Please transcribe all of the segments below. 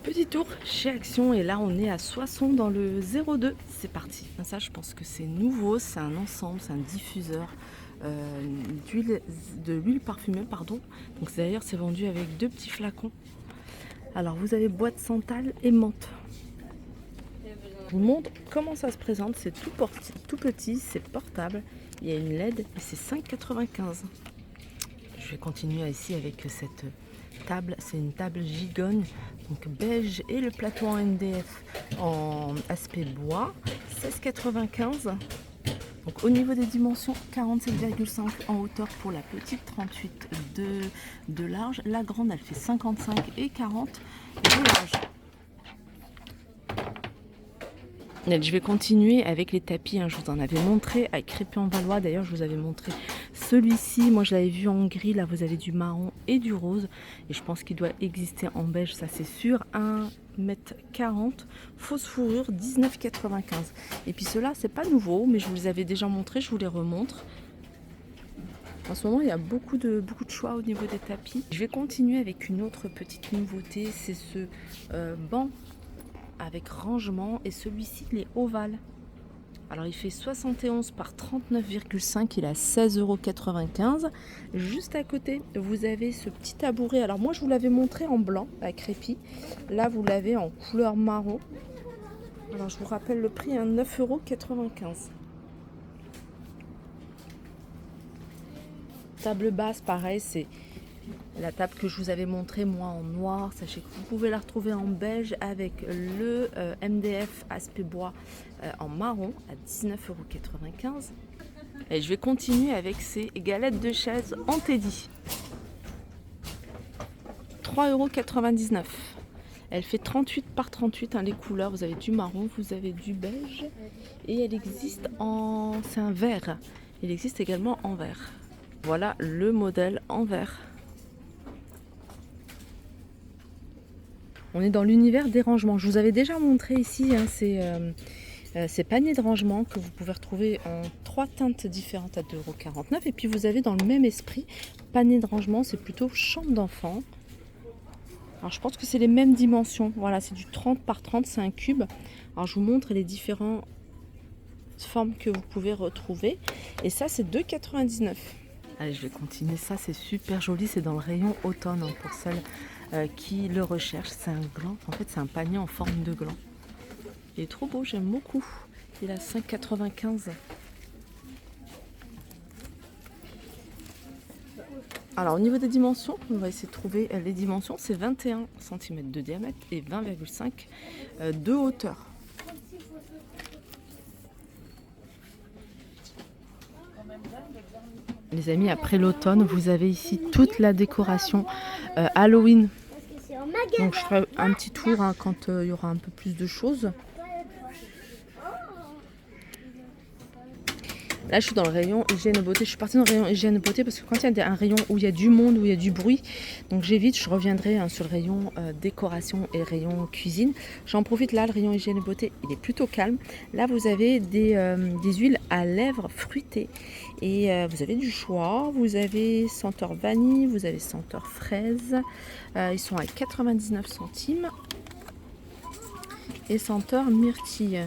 Petit tour chez Action et là on est à Soissons dans le 02. C'est parti. Ça je pense que c'est nouveau, c'est un ensemble, c'est un diffuseur de l'huile parfumée pardon. Donc d'ailleurs c'est vendu avec deux petits flacons. Alors vous avez boîte santal et menthe. Je vous montre comment ça se présente, c'est tout petit, c'est portable. Il y a une LED et c'est 5,95 €. Je vais continuer ici avec cette table, c'est une table gigogne, donc beige et le plateau en MDF en aspect bois, 16,95 €. Donc au niveau des dimensions, 47,5 en hauteur pour la petite, 38 de large. La grande, elle fait 55 et 40 de large. Je vais continuer avec les tapis, je vous en avais montré à Crépy-en-Valois, d'ailleurs je vous avais montré celui-ci, moi je l'avais vu en gris, là vous avez du marron et du rose, et je pense qu'il doit exister en beige, ça c'est sûr, 1,40 m, fausse fourrure, 19,95 €. Et puis ceux-là c'est pas nouveau, mais je vous les avais déjà montrés, je vous les remontre. En ce moment, il y a beaucoup de choix au niveau des tapis. Je vais continuer avec une autre petite nouveauté, c'est ce banc avec rangement, et celui-ci il est ovale. Alors il fait 71 par 39,5, il est à 16,95 €. Juste à côté vous avez ce petit tabouret, alors moi je vous l'avais montré en blanc à Crépy, là vous l'avez en couleur marron. Alors je vous rappelle le prix, 9,95 €. Table basse, pareil, c'est la table que je vous avais montré moi en noir. Sachez que vous pouvez la retrouver en beige avec le MDF aspect bois en marron à 19,95 €. Et je vais continuer avec ces galettes de chaise en teddy. 3,99 €. Elle fait 38 par 38, les couleurs. Vous avez du marron, vous avez du beige. Et elle existe en... c'est un vert. Il existe également en vert. Voilà le modèle en vert. On est dans l'univers des rangements. Je vous avais déjà montré ici ces paniers de rangement que vous pouvez retrouver en 3 teintes différentes à 2,49 €. Et puis vous avez dans le même esprit, panier de rangement, c'est plutôt chambre d'enfant. Alors je pense que c'est les mêmes dimensions. Voilà, c'est du 30 par 30, c'est un cube. Alors je vous montre les différentes formes que vous pouvez retrouver. Et ça, c'est 2,99 €. Allez, je vais continuer. Ça, c'est super joli. C'est dans le rayon automne pour celles qui le recherchent. C'est un gland. En fait, c'est un panier en forme de gland. Il est trop beau, j'aime beaucoup. Il est à 5,95 €. Alors, au niveau des dimensions, on va essayer de trouver les dimensions. C'est 21 cm de diamètre et 20,5 de hauteur. Les amis, après l'automne, vous avez ici toute la décoration Halloween. Donc je ferai un petit tour quand il y aura un peu plus de choses. Là, je suis dans le rayon hygiène et beauté. Je suis partie dans le rayon hygiène et beauté parce que quand il y a un rayon où il y a du monde, où il y a du bruit, donc j'évite, je reviendrai sur le rayon décoration et rayon cuisine. J'en profite là, le rayon hygiène et beauté, il est plutôt calme. Là, vous avez des huiles à lèvres fruitées et vous avez du choix. Vous avez senteur vanille, vous avez senteur fraise. Ils sont à 99 centimes et senteur myrtille.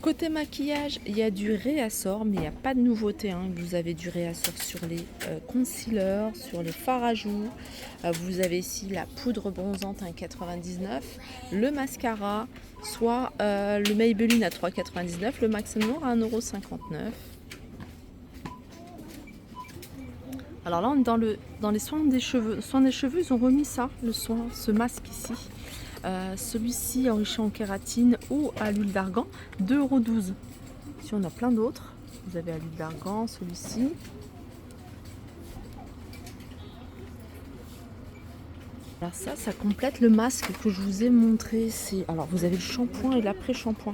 Côté maquillage, il y a du réassort, mais il n'y a pas de nouveauté. Vous avez du réassort sur les concealers, sur les fards à joues. Vous avez ici la poudre bronzante à 1,99 €, le mascara, soit le Maybelline à 3,99 €, le Max Noir à 1,59 €. Alors là, on est dans les soins des cheveux. Soins des cheveux, ils ont remis ça, ce masque ici. Celui-ci enrichi en kératine ou à l'huile d'argan, 2,12 €. Ici on a plein d'autres. Vous avez à l'huile d'argan, celui-ci. Alors ça complète le masque que je vous ai montré. Alors vous avez le shampoing et l'après-shampoing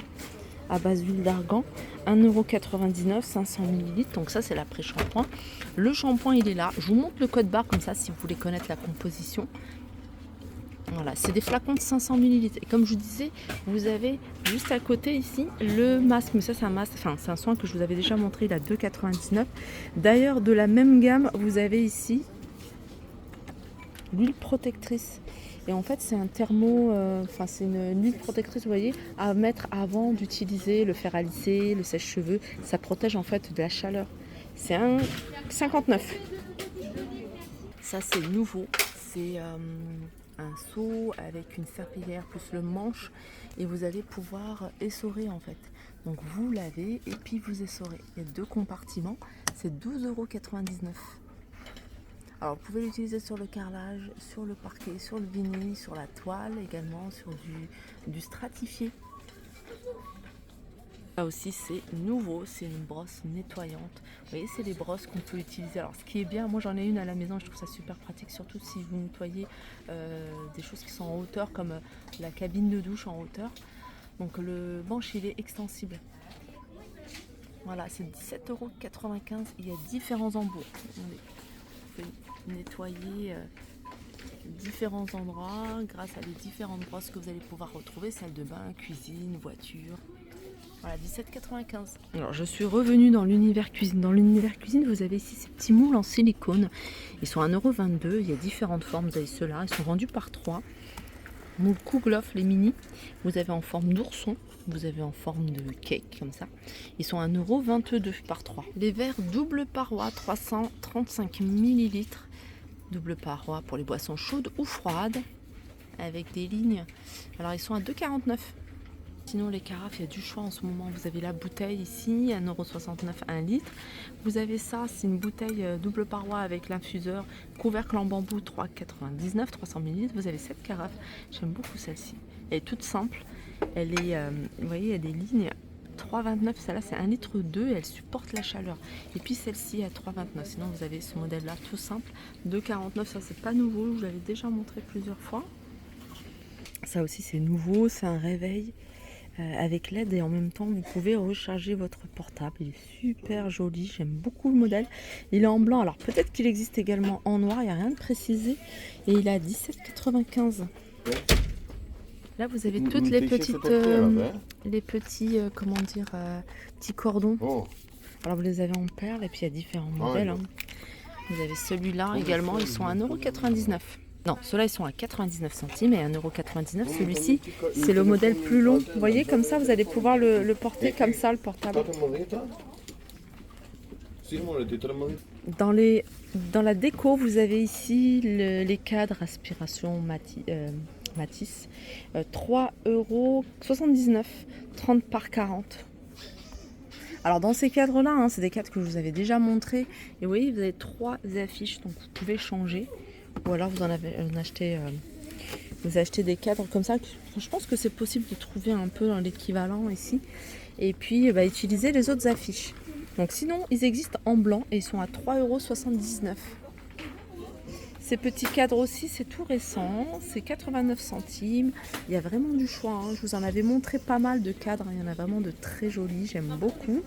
à base d'huile d'argan, 1,99 €, 500 ml. Donc ça c'est l'après-shampoing. Le shampoing il est là. Je vous montre le code barre comme ça si vous voulez connaître la composition. Voilà, c'est des flacons de 500 ml. Et comme je vous disais, vous avez juste à côté ici le masque. Mais ça, c'est un masque, c'est un soin que je vous avais déjà montré, il est à 2,99 €. D'ailleurs, de la même gamme, vous avez ici l'huile protectrice. Et en fait, c'est un thermo, enfin c'est une huile protectrice, vous voyez, à mettre avant d'utiliser le fer à lisser, le sèche-cheveux. Ça protège en fait de la chaleur. C'est un 59. Ça c'est nouveau. C'est un seau avec une serpillière plus le manche et vous allez pouvoir essorer en fait. Donc vous lavez et puis vous essorez. Il y a 2 compartiments. C'est 12,99 €. Alors vous pouvez l'utiliser sur le carrelage, sur le parquet, sur le vinyle, sur la toile également, sur du stratifié. Là aussi c'est nouveau, c'est une brosse nettoyante. Vous voyez, c'est des brosses qu'on peut utiliser. Alors ce qui est bien, moi j'en ai une à la maison, je trouve ça super pratique, surtout si vous nettoyez des choses qui sont en hauteur, comme la cabine de douche en hauteur. Donc le manche il est extensible. Voilà, c'est 17,95 €. Il y a différents embouts. Vous pouvez nettoyer différents endroits grâce à les différentes brosses que vous allez pouvoir retrouver, salle de bain, cuisine, voiture. Voilà, 17,95 €. Alors je suis revenue dans l'univers cuisine. Dans l'univers cuisine, vous avez ici ces petits moules en silicone. Ils sont à 1,22 €. Il y a différentes formes. Vous avez ceux-là. Ils sont vendus par 3. Moule Kouglof, les mini. Vous avez en forme d'ourson. Vous avez en forme de cake, comme ça. Ils sont à 1,22 € par 3. Les verres double paroi, 335 ml. Double paroi pour les boissons chaudes ou froides. Avec des lignes. Alors ils sont à 2,49 €. Sinon les carafes, il y a du choix en ce moment. Vous avez la bouteille ici, 1,69 € 1 litre. Vous avez ça, c'est une bouteille double paroi avec l'infuseur, couvercle en bambou, 3,99 €, 300 ml. Vous avez cette carafe, j'aime beaucoup celle-ci. Elle est toute simple, elle est, vous voyez, il y a des lignes. 3,29 €, celle-là c'est 1,2 litre et elle supporte la chaleur. Et puis celle-ci à 3,29 €. Sinon vous avez ce modèle-là tout simple, 2,49 €. Ça c'est pas nouveau, je vous l'avais déjà montré plusieurs fois. Ça aussi c'est nouveau, c'est un réveil. Avec LED et en même temps vous pouvez recharger votre portable. Il est super joli, j'aime beaucoup le modèle. Il est en blanc, alors peut-être qu'il existe également en noir, il n'y a rien de précisé. Et il est à 17,95 €. Là vous avez toutes les petites, comment dire, petits cordons. Alors vous les avez en perles et puis il y a différents modèles. Vous avez celui-là également, ils sont à 1,99 €. Non, ceux-là ils sont à 99 centimes et 1,99 €. Celui-ci, c'est le modèle plus long. Vous voyez, comme ça, vous allez pouvoir le porter comme ça, le portable. Dans la déco, vous avez ici les cadres aspiration Matisse. 3,79 €, 30 par 40. Alors dans ces cadres-là, c'est des cadres que je vous avais déjà montrés. Et vous voyez, vous avez 3 affiches, donc vous pouvez changer. Ou alors vous achetez des cadres comme ça. Je pense que c'est possible de trouver un peu dans l'équivalent ici. Et puis utiliser les autres affiches. Donc sinon ils existent en blanc et ils sont à 3,79 €. Ces petits cadres aussi, c'est tout récent, c'est 89 centimes. Il y a vraiment du choix. Je vous en avais montré pas mal de cadres. Il y en a vraiment de très jolis, j'aime beaucoup.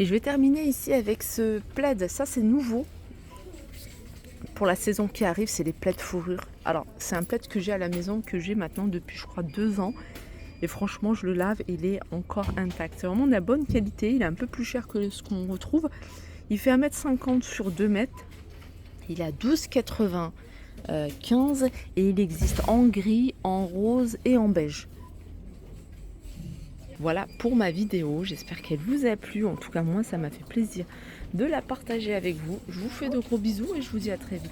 Et je vais terminer ici avec ce plaid. Ça c'est nouveau. Pour la saison qui arrive, c'est les plaids fourrure. Alors, c'est un plaid que j'ai à la maison, que j'ai maintenant depuis, je crois, 2 ans. Et franchement, je le lave, il est encore intact. C'est vraiment de la bonne qualité. Il est un peu plus cher que ce qu'on retrouve. Il fait 1,50 m sur 2 mètres. Il est à 12,95 € et il existe en gris, en rose et en beige. Voilà pour ma vidéo, j'espère qu'elle vous a plu. En tout cas, moi, ça m'a fait plaisir de la partager avec vous. Je vous fais de gros bisous et je vous dis à très vite.